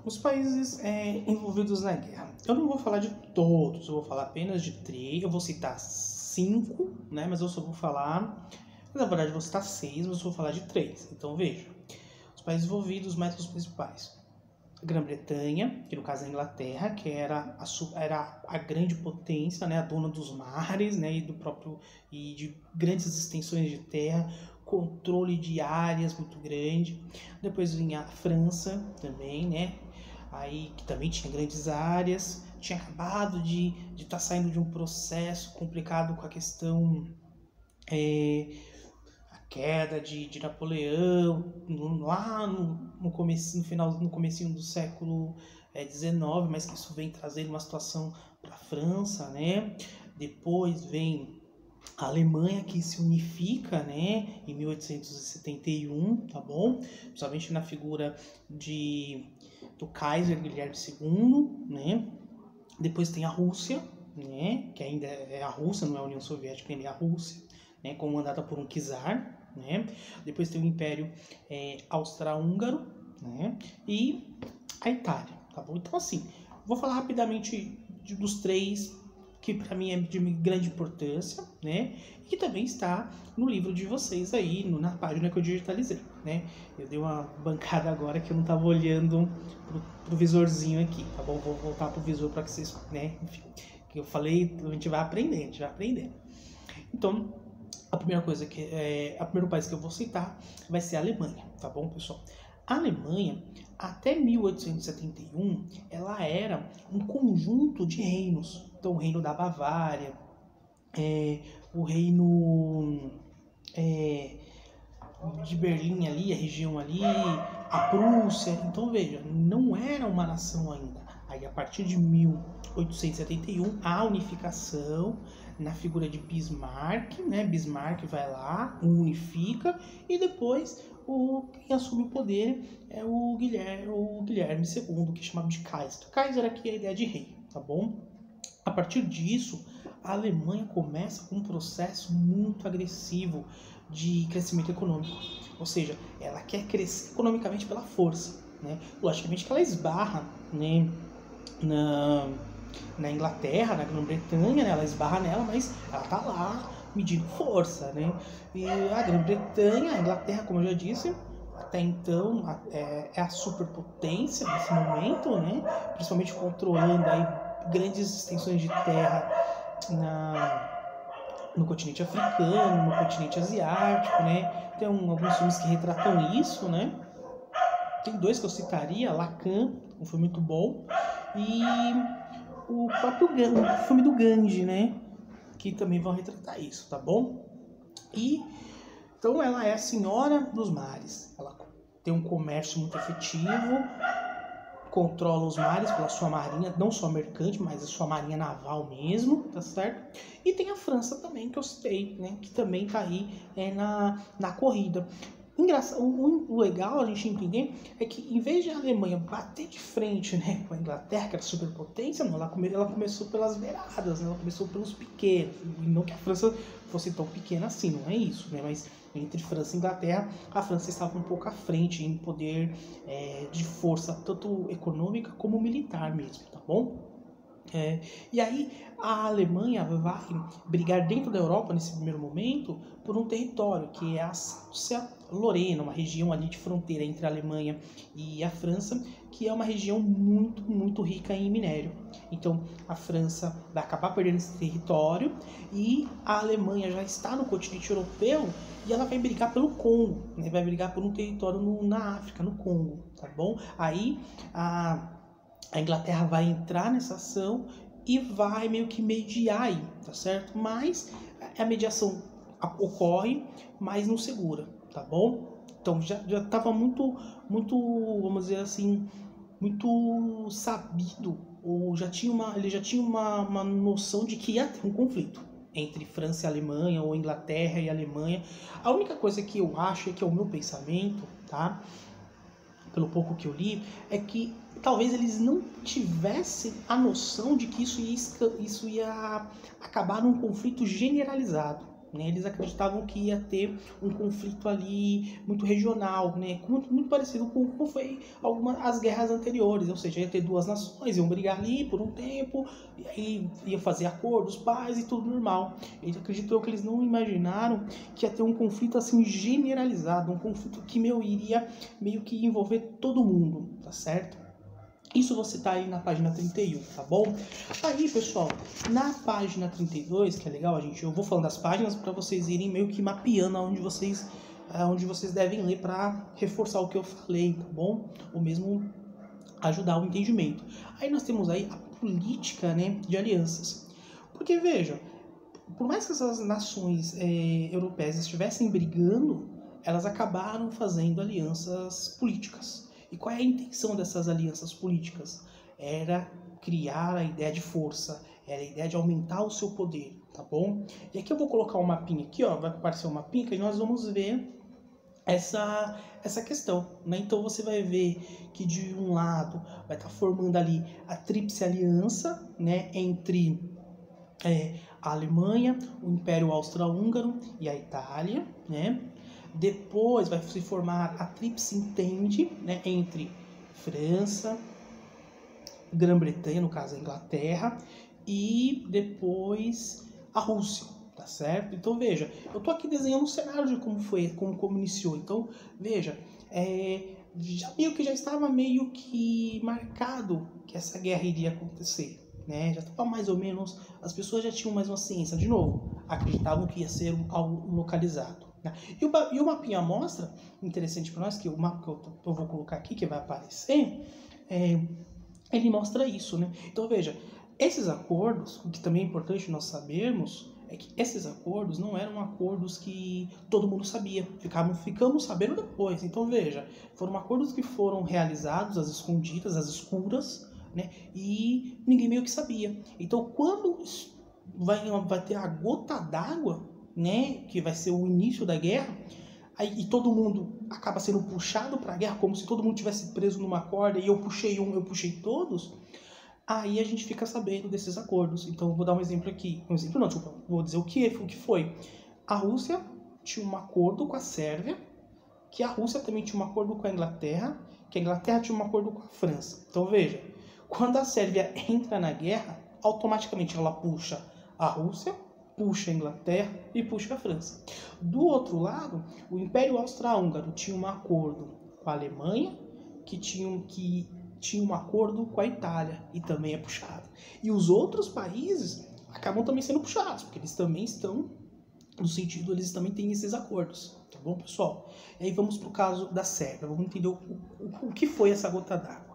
os países envolvidos na guerra. Eu não vou falar de todos, eu vou falar apenas de 3. Eu vou citar 5, né? Mas eu só vou falar... Na verdade, eu vou citar 6, mas eu vou falar de 3. Então, veja. Os países envolvidos, mais que os principais. A Grã-Bretanha, que no caso é a Inglaterra, que era a grande potência, né? A dona dos mares, né? E de grandes extensões de terra, controle de áreas muito grande. Depois vinha a França também, né? Aí, que também tinha grandes áreas, tinha acabado de estar saindo de um processo complicado com a questão, a queda de Napoleão, lá no comecinho do século XIX, mas que isso vem trazendo uma situação para a França, né? Depois vem a Alemanha, que se unifica, né, em 1871, tá bom? Principalmente na figura do Kaiser Guilherme II, né? Depois tem a Rússia, né, que ainda é a Rússia, não é a União Soviética, ainda é a Rússia, né, comandada por um czar, né? Depois tem o Império Austro-Húngaro, né? E a Itália, tá bom? Então, assim, vou falar rapidamente dos 3 que para mim é de grande importância, né? E que também está no livro de vocês aí, na página que eu digitalizei, né? Eu dei uma bancada agora que eu não estava olhando pro visorzinho aqui, tá bom? Vou voltar pro visor para que vocês, né? Enfim, que eu falei, a gente vai aprendendo, Então, a primeira coisa o primeiro país que eu vou citar vai ser a Alemanha, tá bom, pessoal? A Alemanha, até 1871, ela era um conjunto de reinos. Então, o reino da Bavária, o reino de Berlim ali, a região ali, a Prússia. Então, veja, não era uma nação ainda. Aí, a partir de 1871, a unificação na figura de Bismarck, né? Bismarck vai lá, unifica, e depois quem assume o poder é o Guilherme II, que é chamado de Kaiser. Kaiser aqui é a ideia de rei, tá bom? A partir disso, a Alemanha começa com um processo muito agressivo de crescimento econômico. Ou seja, ela quer crescer economicamente pela força, né? Logicamente que ela esbarra, né, na Inglaterra, na Grã-Bretanha, né? Ela esbarra nela, mas ela tá lá medindo força, né? E a Grã-Bretanha, a Inglaterra, como eu já disse, até então é a superpotência nesse momento, né? Principalmente controlando aí grandes extensões de terra no continente africano, no continente asiático, né? Tem alguns filmes que retratam isso, né? Tem 2 que eu citaria, Lacan, um filme muito bom, e o próprio o filme do Gandhi, né? Que também vão retratar isso, tá bom? E então ela é a senhora dos mares. Ela tem um comércio muito efetivo, controla os mares pela sua marinha, não só mercante, mas a sua marinha naval mesmo, tá certo? E tem a França também, que eu citei, né? Que também tá aí na corrida. O legal a gente entender é que, em vez de a Alemanha bater de frente, né, com a Inglaterra, que era superpotência, não, ela começou pelas beiradas, né, ela começou pelos pequenos. E não que a França fosse tão pequena assim, não é isso, né, mas entre França e Inglaterra, a França estava um pouco à frente em poder de força, tanto econômica como militar mesmo, tá bom? E aí a Alemanha vai brigar dentro da Europa nesse primeiro momento por um território que é a Alsácia-Lorena, uma região ali de fronteira entre a Alemanha e a França, que é uma região muito, muito rica em minério. Então a França vai acabar perdendo esse território e a Alemanha já está no continente europeu e ela vai brigar pelo Congo, né? Vai brigar por um território na África, no Congo, tá bom? Aí a Inglaterra vai entrar nessa ação e vai meio que mediar aí, tá certo? Mas a mediação ocorre, mas não segura, tá bom? Então já estava muito, vamos dizer assim, muito sabido, ou ele já tinha uma noção de que ia ter um conflito entre França e Alemanha, ou Inglaterra e Alemanha. A única coisa que eu acho, que é o meu pensamento, tá? Pelo pouco que eu li, é que talvez eles não tivessem a noção de que isso ia acabar num conflito generalizado, né? Eles acreditavam que ia ter um conflito ali muito regional, né? Muito parecido com como foi as guerras anteriores, ou seja, ia ter duas nações, iam brigar ali por um tempo, e aí ia fazer acordos, paz e tudo normal. Eles acreditou que eles não imaginaram que ia ter um conflito assim generalizado, um conflito que iria meio que envolver todo mundo, tá certo? Isso você tá aí na página 31, tá bom? Aí, pessoal, na página 32, que é legal, gente, eu vou falando das páginas para vocês irem meio que mapeando onde vocês devem ler para reforçar o que eu falei, tá bom? Ou mesmo ajudar o entendimento. Aí nós temos aí a política, né, de alianças. Porque, veja, por mais que essas nações europeias estivessem brigando, elas acabaram fazendo alianças políticas. E qual é a intenção dessas alianças políticas? Era criar a ideia de força, era a ideia de aumentar o seu poder, tá bom? E aqui eu vou colocar um mapinha aqui, ó, vai aparecer um mapinha que nós vamos ver essa questão, né? Então você vai ver que de um lado vai estar formando ali a Tríplice Aliança, né, entre a Alemanha, o Império Austro-Húngaro e a Itália, né? Depois vai se formar a Tríplice Entente, né, entre França, Grã-Bretanha, no caso a Inglaterra, e depois a Rússia, tá certo? Então veja, eu tô aqui desenhando um cenário de como iniciou. Então veja, já estava meio que marcado que essa guerra iria acontecer, né? Já estava mais ou menos, as pessoas já tinham mais uma ciência, de novo, acreditavam que ia ser algo localizado. E o mapinha mostra, interessante para nós, que o mapa que eu vou colocar aqui, que vai aparecer, ele mostra isso, né? Então veja, esses acordos, o que também é importante nós sabermos, é que esses acordos não eram acordos que todo mundo sabia, ficamos sabendo depois. Então veja, foram acordos que foram realizados às escondidas, às escuras, né? E ninguém meio que sabia. Então quando vai ter a gota d'água, né, que vai ser o início da guerra, aí, e todo mundo acaba sendo puxado para a guerra, como se todo mundo tivesse preso numa corda e eu puxei eu puxei todos, aí a gente fica sabendo desses acordos. Então eu vou dar um exemplo aqui, vou dizer o que foi. A Rússia tinha um acordo com a Sérvia, que a Rússia também tinha um acordo com a Inglaterra, que a Inglaterra tinha um acordo com a França. Então veja, quando a Sérvia entra na guerra, automaticamente ela puxa a Rússia, puxa a Inglaterra e puxa a França. Do outro lado, o Império Austro-Húngaro tinha um acordo com a Alemanha, que tinha um acordo com a Itália, e também é puxado. E os outros países acabam também sendo puxados, porque eles também estão, no sentido, eles também têm esses acordos. Tá bom, pessoal? E aí vamos para o caso da Sérvia, vamos entender o que foi essa gota d'água.